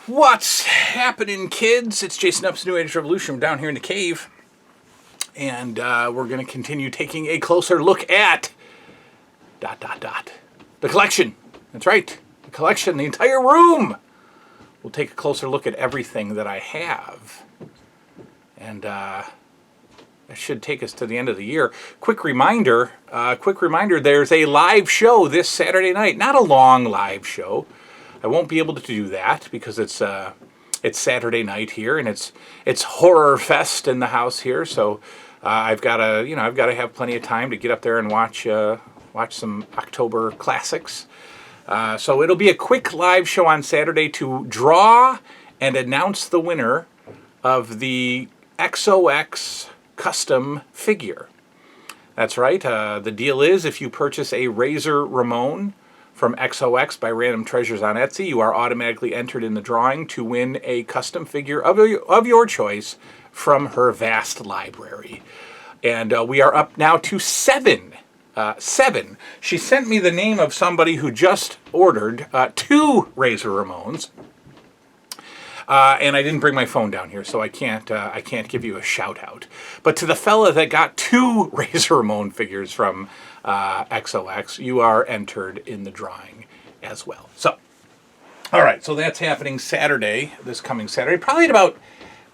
What's happening, kids? It's Jason Up's New Age Revolution. We're down here in the cave, and we're going to continue taking a closer look at ... the collection. That's right, the collection, the entire room. We'll take a closer look at everything that I have, and that should take us to the end of the year. Quick reminder, there's a live show this Saturday night. Not a long live show. I won't be able to do that because it's Saturday night here, and it's horror fest in the house here. So I've got to have plenty of time to get up there and watch some October classics. So it'll be a quick live show on Saturday to draw and announce the winner of the XOX custom figure. That's right. The deal is, if you purchase a Razor Ramon from XOX by Random Treasures on Etsy, you are automatically entered in the drawing to win a custom figure of your choice from her vast library. And we are up now to 7. 7. She sent me the name of somebody who just ordered 2 Razor Ramones. And I didn't bring my phone down here, so I can't give you a shout out. But to the fella that got 2 Razor Ramon figures from XOX, you are entered in the drawing as well. So, all right, so that's happening Saturday, this coming Saturday, probably about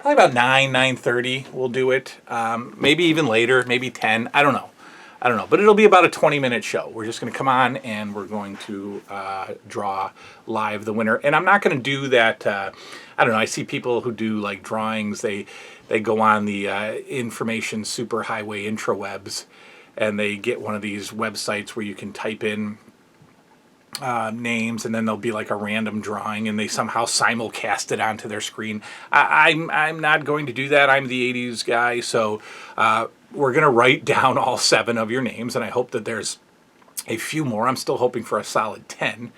9:30. We'll do it. Maybe even later, maybe 10. I don't know. But it'll be about a 20-minute show. We're just going to come on and we're going to draw live the winner. And I'm not going to do that. I don't know. I see people who do like drawings. They go on the information superhighway intrawebs, and they get one of these websites where you can type in names, and then there'll be like a random drawing, and they somehow simulcast it onto their screen. I'm not going to do that. I'm the 80s guy, so we're going to write down all 7 of your names, and I hope that there's a few more. I'm still hoping for a solid 10.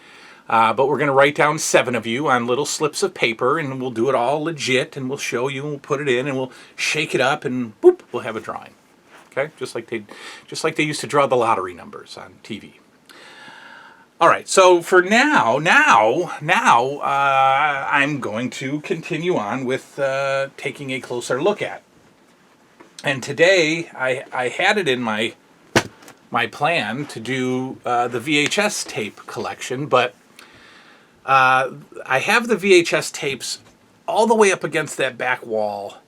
But we're going to write down 7 of you on little slips of paper, and we'll do it all legit, and we'll show you, and we'll put it in, and we'll shake it up, and boop, we'll have a drawing. Okay, just like they used to draw the lottery numbers on TV. All right, so for now, I'm going to continue on with taking a closer look at. And today, I had it in my plan to do the VHS tape collection, but I have the VHS tapes all the way up against that back wall,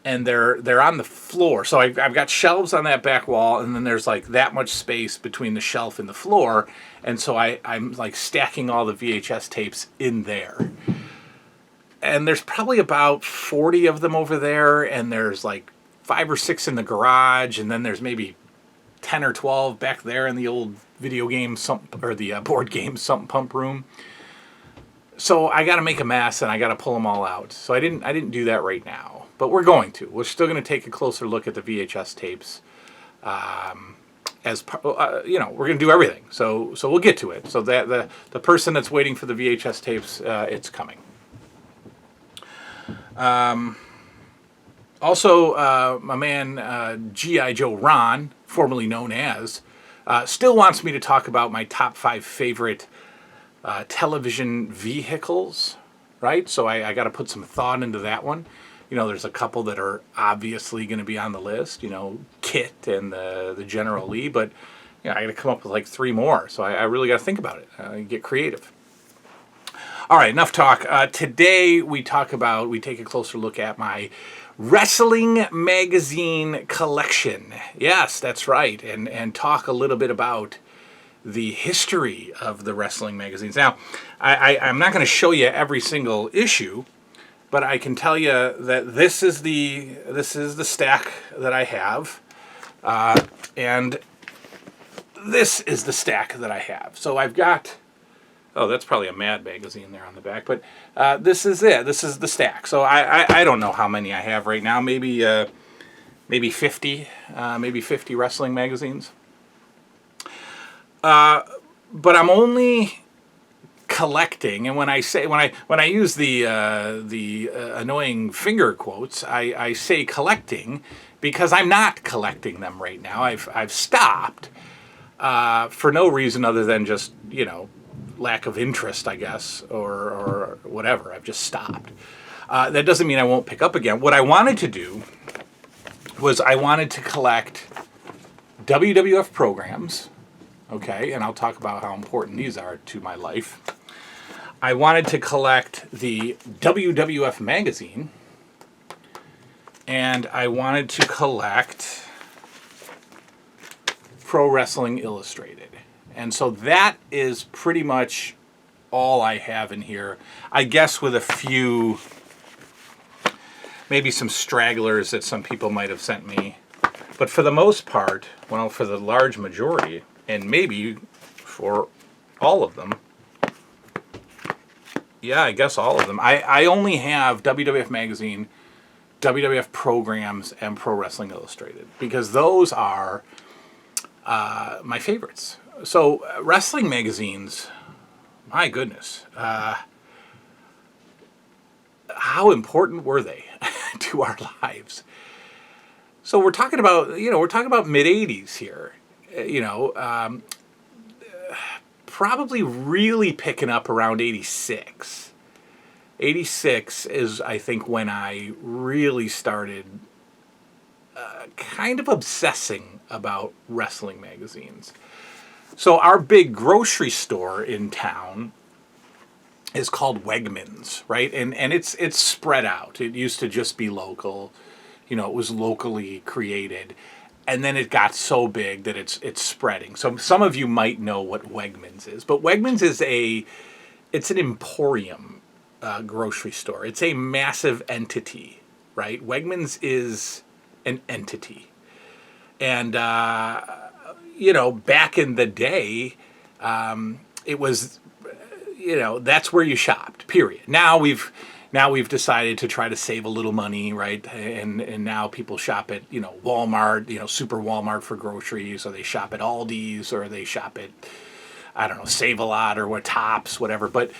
and they're on the floor. So I've got shelves on that back wall, and then there's like that much space between the shelf and the floor, and so I'm like stacking all the VHS tapes in there. And there's probably about 40 of them over there, and there's like 5 or 6 in the garage, and then there's maybe 10 or 12 back there in the old video game the board game sump pump room. So I got to make a mess, and I got to pull them all out. So I didn't do that right now, but we're going to. We're still going to take a closer look at the VHS tapes. We're going to do everything. So we'll get to it. So that the person that's waiting for the VHS tapes, it's coming. Also, my man G.I. Joe Ron, formerly known as, still wants me to talk about my top 5 favorite television vehicles, right? So I got to put some thought into that one. You know, there's a couple that are obviously going to be on the list, you know, Kit and the General Lee, but you know, I got to come up with like 3 more. So I really got to think about it, get creative. All right, enough talk. Today we take a closer look at my wrestling magazine collection. Yes, that's right, and talk a little bit about the history of the wrestling magazines. Now, I'm not going to show you every single issue, but I can tell you that this is the stack that I have, and this is the stack that I have. So I've got, that's probably a Mad magazine there on the back, but this is it. This is the stack. So I don't know how many I have right now. Maybe 50, maybe 50 wrestling magazines. But I'm only collecting, and when I use the annoying finger quotes, I say collecting because I'm not collecting them right now. I've stopped for no reason other than just, you know, lack of interest, I guess, or whatever. I've just stopped. That doesn't mean I won't pick up again. What I wanted to do was I wanted to collect WWF programs, okay, and I'll talk about how important these are to my life. I wanted to collect the WWF magazine, and I wanted to collect Pro Wrestling Illustrated. And so that is pretty much all I have in here. I guess with a few, maybe some stragglers that some people might have sent me. But for the most part, well, for the large majority, and maybe for all of them, yeah, I guess all of them. I only have WWF Magazine, WWF Programs, and Pro Wrestling Illustrated, because those are my favorites. So wrestling magazines, my goodness, how important were they to our lives? So we're talking about mid '80s here, probably really picking up around '86. '86 is, I think, when I really started kind of obsessing about wrestling magazines. So our big grocery store in town is called Wegmans, right? And it's spread out. It used to just be local. It was locally created. And then it got so big that it's spreading. So some of you might know what Wegmans is. But Wegmans is it's an emporium grocery store. It's a massive entity, right? Wegmans is an entity. And back in the day, it was, that's where you shopped, period. Now we've decided to try to save a little money, right? And now people shop at, Walmart, Super Walmart for groceries, or they shop at Aldi's, or they shop at, I don't know, Save-A-Lot or what, Tops, whatever. But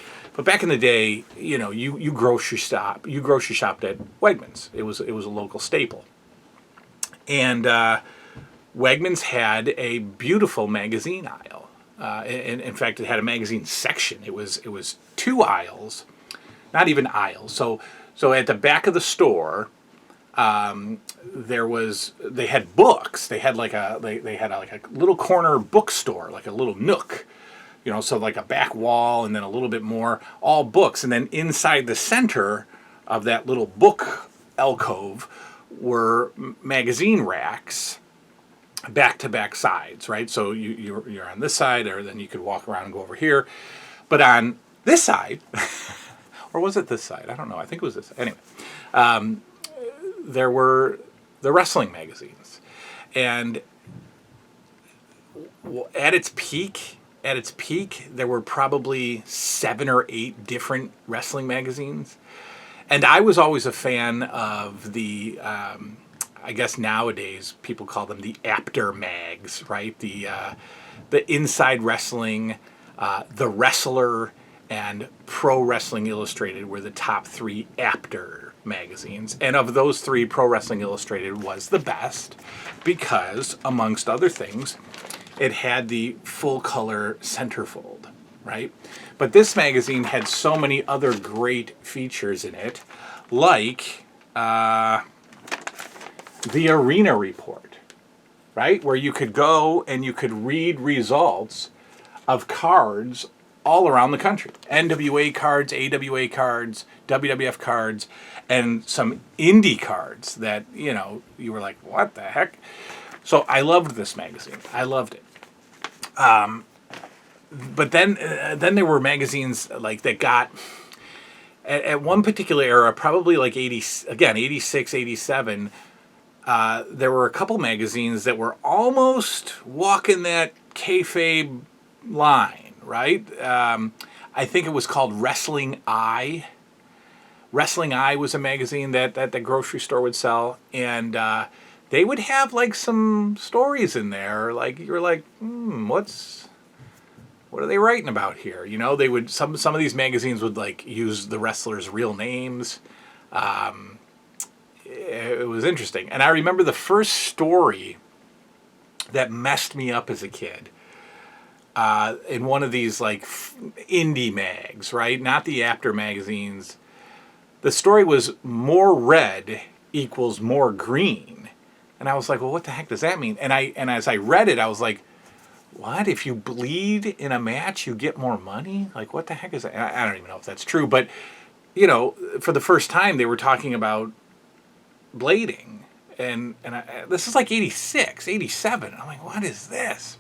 back in the day, you grocery shopped at Wegmans. It was a local staple. And Wegmans had a beautiful magazine aisle. In fact, it had a magazine section. It was 2 aisles, not even aisles. So at the back of the store, they had books. They had like a little corner bookstore, like a little nook. So like a back wall and then a little bit more, all books. And then inside the center of that little book alcove were magazine racks, back-to-back sides, right? So you're on this side, or then you could walk around and go over here. But on this side, or was it this side? I don't know. I think it was this side. Anyway, there were the wrestling magazines. And at its peak, there were probably 7 or 8 different wrestling magazines. And I was always a fan of the, I guess nowadays people call them the after mags, right? The Inside Wrestling, The Wrestler, and Pro Wrestling Illustrated were the top 3 after magazines. And of those 3, Pro Wrestling Illustrated was the best because, amongst other things, it had the full color centerfold, right? But this magazine had so many other great features in it, like the Arena Report, right? Where you could go and you could read results of cards all around the country. NWA cards, AWA cards, WWF cards, and some indie cards that, you were like, what the heck? So I loved this magazine. I loved it. But then there were magazines like that got, at one particular era, probably like 86, 87, there were a couple magazines that were almost walking that kayfabe line, right? I think it was called Wrestling Eye. Wrestling Eye was a magazine that the grocery store would sell, and they would have like some stories in there, like you were like, what are they writing about here? They would some of these magazines would like use the wrestlers' real names. It was interesting, and I remember the first story that messed me up as a kid. in one of these like indie mags, right? Not the After magazines. The story was more red equals more green. And I was like, well, what the heck does that mean? And as I read it, I was like, what? If you bleed in a match, you get more money? Like, what the heck is that? I don't even know if that's true. But, you know, for the first time, they were talking about blading. And this is like 86, 87. I'm like, what is this?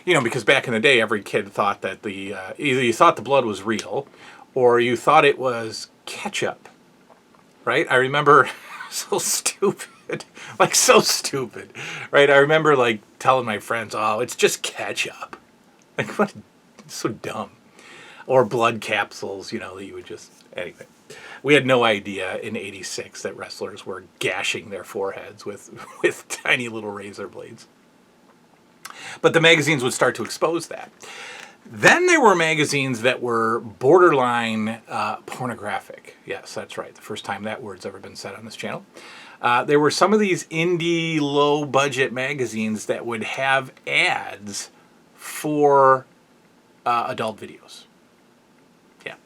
You know, because back in the day, every kid thought that either you thought the blood was real or you thought it was ketchup, right? I remember so stupid, like so stupid, right? I remember like telling my friends, oh, it's just ketchup. Like, what? It's so dumb. Or blood capsules, you know, that you would just, anyway. We had no idea in 86 that wrestlers were gashing their foreheads with tiny little razor blades. But the magazines would start to expose that. Then there were magazines that were borderline pornographic. Yes, that's right. The first time that word's ever been said on this channel. There were some of these indie, low-budget magazines that would have ads for adult videos. Yeah.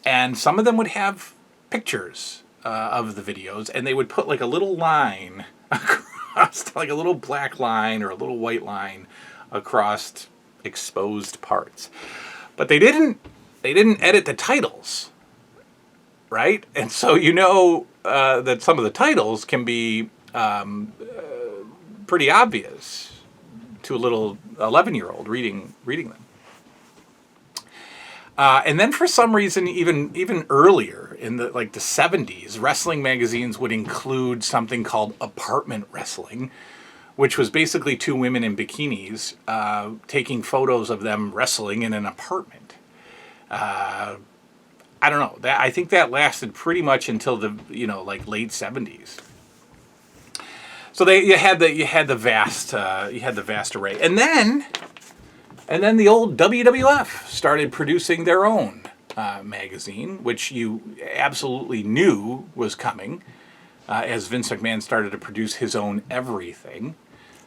And some of them would have pictures of the videos, and they would put like a little line across, like a little black line or a little white line across exposed parts. But they didn't edit the titles, right? And so you know that some of the titles can be pretty obvious to a little 11-year-old reading them. And then for some reason, even earlier in the 70s, wrestling magazines would include something called apartment wrestling, which was basically two women in bikinis taking photos of them wrestling in an apartment. I don't know. I think that lasted pretty much until the late 70s. So you had the vast array, and then the old WWF started producing their own magazine, which you absolutely knew was coming, as Vince McMahon started to produce his own everything.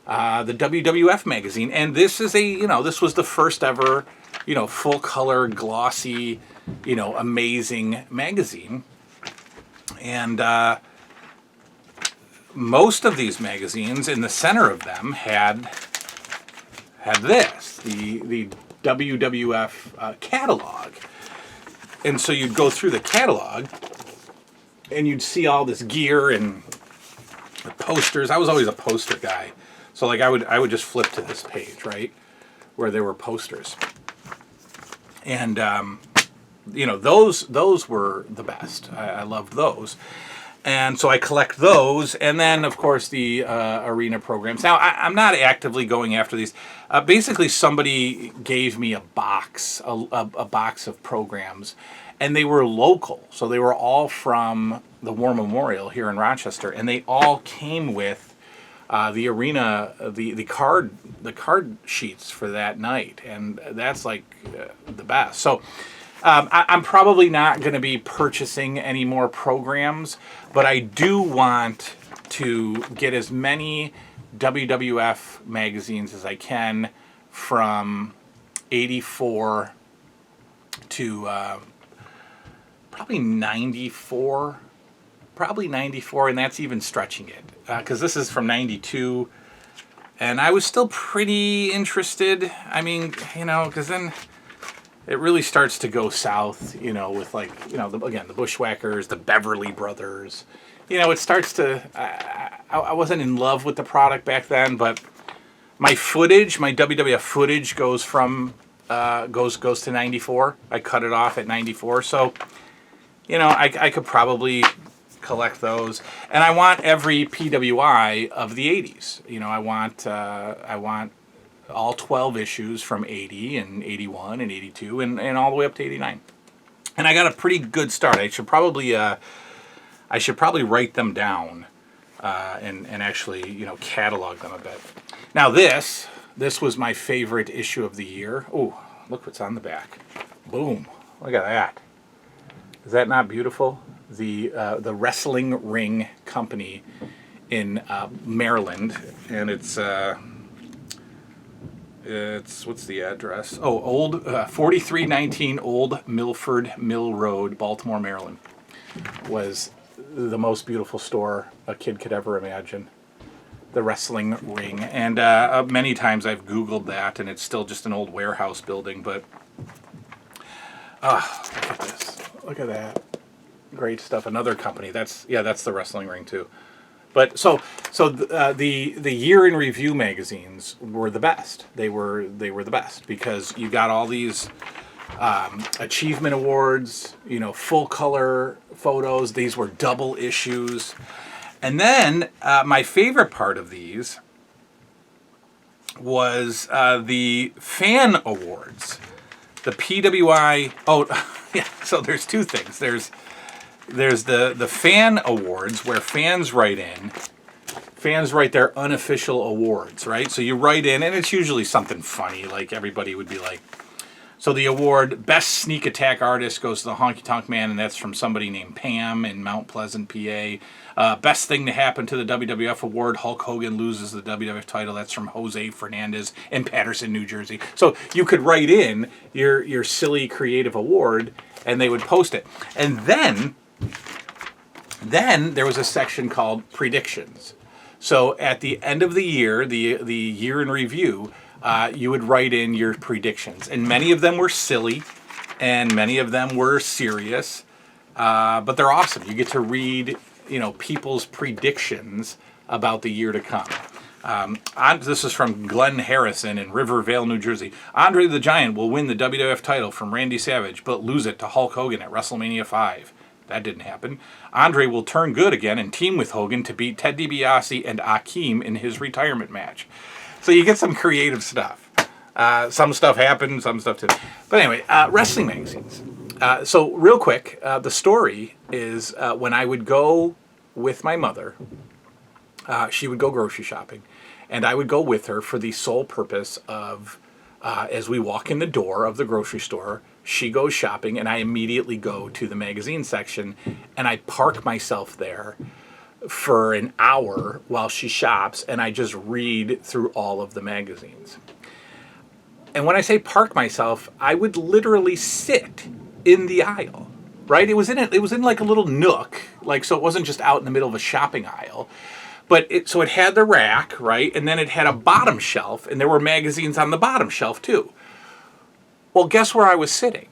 The WWF magazine, and this was the first ever, full color, glossy, amazing magazine, and most of these magazines, in the center of them, had this, the WWF catalog. And so you'd go through the catalog and you'd see all this gear and the posters. I was always a poster guy. So like I would just flip to this page, right, where there were posters. And those were the best. I loved those. And so I collect those, and then, of course, the arena programs. Now, I'm not actively going after these. Basically, somebody gave me a box of programs, and they were local. So they were all from the War Memorial here in Rochester, and they all came with the arena, the card sheets for that night, and that's like the best. So I'm probably not going to be purchasing any more programs, but I do want to get as many WWF magazines as I can from 84 to probably 94. Probably 94, and that's even stretching it, because this is from 92, and I was still pretty interested. I mean, because then it really starts to go south, with the Bushwhackers, the Beverly Brothers. It starts to, I wasn't in love with the product back then, but my WWF footage goes from, goes to 94. I cut it off at 94. So, I could probably collect those. And I want every PWI of the 80s. I want all 12 issues from 80 and 81 and 82 and all the way up to 89. And I got a pretty good start. I should probably write them down and actually, catalog them a bit. Now this was my favorite issue of the year. Oh, look what's on the back. Boom. Look at that. Is that not beautiful? The Wrestling Ring Company in Maryland, and it's It's, what's the address? Oh, 4319 Old Milford Mill Road, Baltimore, Maryland. Was the most beautiful store a kid could ever imagine. The wrestling ring. And many times I've Googled that, and it's still just an old warehouse building, but look at this. Look at that. Great stuff. Another company. That's the wrestling ring too. But so the year in review magazines were the best. They were the best because you got all these achievement awards, full color photos. These were double issues. And then my favorite part of these was the fan awards. The PWI. Oh, yeah. So there's two things. There's the fan awards where fans write their unofficial awards, right? So you write in, and it's usually something funny, like everybody would be like, so the award, Best Sneak Attack Artist, goes to the Honky Tonk Man, and that's from somebody named Pam in Mount Pleasant, PA. Best Thing to Happen to the WWF Award, Hulk Hogan loses the WWF title. That's from Jose Fernandez in Patterson, New Jersey. So you could write in your silly creative award, and they would post it. And then there was a section called Predictions. So at the end of the year, the year in review, you would write in your predictions. And many of them were silly, and many of them were serious. But they're awesome. You get to read, people's predictions about the year to come. This is from Glenn Harrison in Rivervale, New Jersey. Andre the Giant will win the WWF title from Randy Savage, but lose it to Hulk Hogan at WrestleMania 5. That didn't happen. Andre will turn good again and team with Hogan to beat Ted DiBiase and Akeem in his retirement match. So you get some creative stuff. Some stuff happened, some stuff didn't. But anyway, wrestling magazines. So real quick, the story is when I would go with my mother, she would go grocery shopping, and I would go with her for the sole purpose of, as we walk in the door of the grocery store, she goes shopping, and I immediately go to the magazine section, and I park myself there for an hour while she shops, and I just read through all of the magazines. And when I say park myself, I would literally sit in the aisle, right? It was in like a little nook, so it wasn't just out in the middle of a shopping aisle. But it had the rack, right? And then it had a bottom shelf, and there were magazines on the bottom shelf too. Well, guess where I was sitting?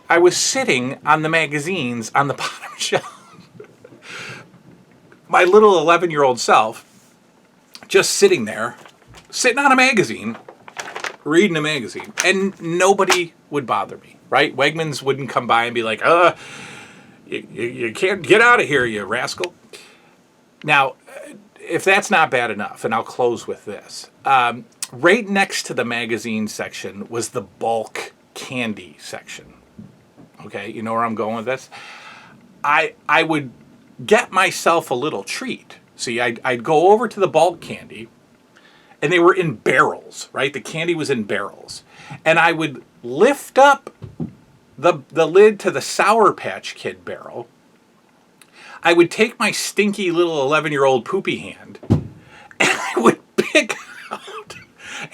I was sitting on the magazines on the bottom shelf. My little 11-year-old self, just sitting there, sitting on a magazine, reading a magazine, and nobody would bother me, right? Wegmans wouldn't come by and be like, you can't get out of here, you rascal. Now, if that's not bad enough, and I'll close with this, right next to the magazine section was the bulk candy section. Okay, you know where I'm going with this? I would get myself a little treat. See, I'd go over to the bulk candy, and they were in barrels, right? The candy was in barrels. And I would lift up the lid to the Sour Patch Kid barrel. I would take my stinky little 11-year-old poopy hand, and I would pick out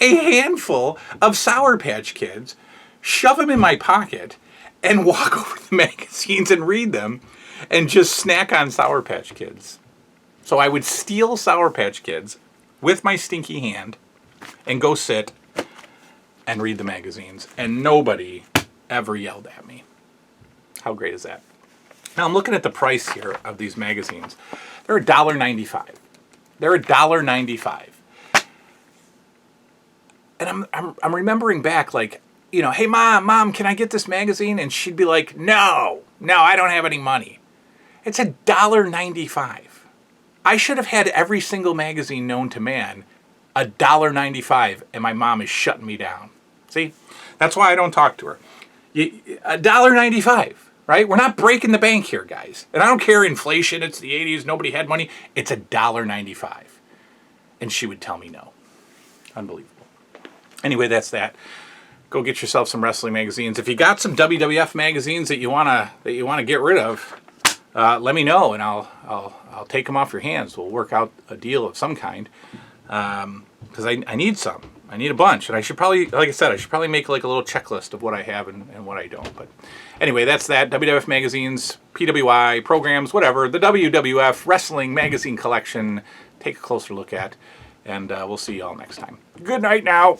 a handful of Sour Patch Kids, shove them in my pocket, and walk over the magazines and read them, and just snack on Sour Patch Kids. So I would steal Sour Patch Kids with my stinky hand and go sit and read the magazines, and nobody ever yelled at me. How great is that? Now I'm looking at the price here of these magazines. They're $1.95. They're $1.95. And I'm remembering back, hey mom, can I get this magazine? And she'd be like, no, I don't have any money. It's $1.95. I should have had every single magazine known to man $1.95, and my mom is shutting me down. See, that's why I don't talk to her. $1.95, right? We're not breaking the bank here, guys. And I don't care inflation. It's the 80s. Nobody had money. It's $1.95, and she would tell me no. Unbelievable. Anyway, that's that. Go get yourself some wrestling magazines. If you got some WWF magazines that you wanna get rid of, let me know, and I'll take them off your hands. We'll work out a deal of some kind, because I need some. I need a bunch, and I should probably, like I said, I should probably make like a little checklist of what I have and what I don't. But anyway, that's that. WWF magazines, PWI programs, whatever. The WWF Wrestling Magazine Collection. Take a closer look at, and we'll see you all next time. Good night now.